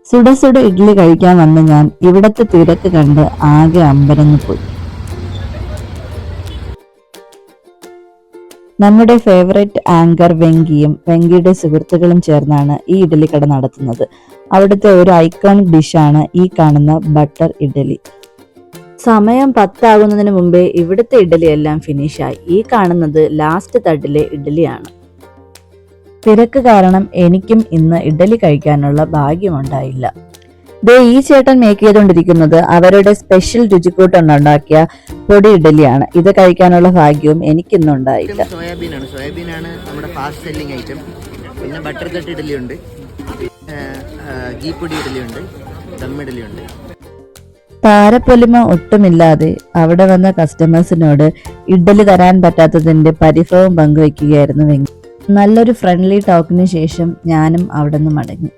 സുട സുട ഇഡ്ഡലി കഴിക്കാൻ വന്ന ഞാൻ ഇവിടത്തെ തിരക്ക് കണ്ട് ആകെ അമ്പരന്ന് പോയി. നമ്മുടെ ഫേവറേറ്റ് ആങ്കർ വെങ്കിയും വെങ്കിയുടെ സുഹൃത്തുക്കളും ചേർന്നാണ് ഈ ഇഡ്ഡലിക്കട നടത്തുന്നത്. അവിടുത്തെ ഒരു ഐക്കോണിക് ഡിഷാണ് ഈ കാണുന്ന ബട്ടർ ഇഡ്ഡലി. സമയം 10 ആകുന്നതിന് മുമ്പേ ഇവിടുത്തെ ഇഡ്ഡലി എല്ലാം ഫിനിഷായി. ഈ കാണുന്നത് ലാസ്റ്റ് തട്ടിലെ ഇഡ്ഡലിയാണ്. തിരക്ക് കാരണം എനിക്കും ഇന്ന് ഇഡ്ഡലി കഴിക്കാനുള്ള ഭാഗ്യമുണ്ടായില്ല. ഈ ചേട്ടൻ മേക്ക് ചെയ്തുകൊണ്ടിരിക്കുന്നത് അവരുടെ സ്പെഷ്യൽ രുചിക്കൂട്ടുണ്ടാക്കിയ പൊടി ഇഡ്ഡലിയാണ്. ഇത് കഴിക്കാനുള്ള ഭാഗ്യവും എനിക്കിന്നുണ്ടായില്ല. സോയാബീനാണ് നമ്മുടെ ഫാസ്റ്റ് സെല്ലിംഗ് ഐറ്റം. പിന്നെ ബട്ടർ തട്ട് ഇഡ്ഡലി ഉണ്ട്, ഗീ പൊടി ഇഡ്ഡലി ഉണ്ട്, ദം ഇഡ്ഡലി ഉണ്ട്. താരപ്പൊലിമ ഒട്ടുമില്ലാതെ അവിടെ വന്ന കസ്റ്റമേഴ്സിനോട് ഇഡ്ഡലി തരാൻ പറ്റാത്തതിന്റെ പരിഭവം പങ്കുവെക്കുകയായിരുന്നു വെങ്കി. നല്ലൊരു ഫ്രണ്ട്ലി ടോക്കിന് ശേഷം ഞാനും അവിടെ നിന്ന് മടങ്ങി.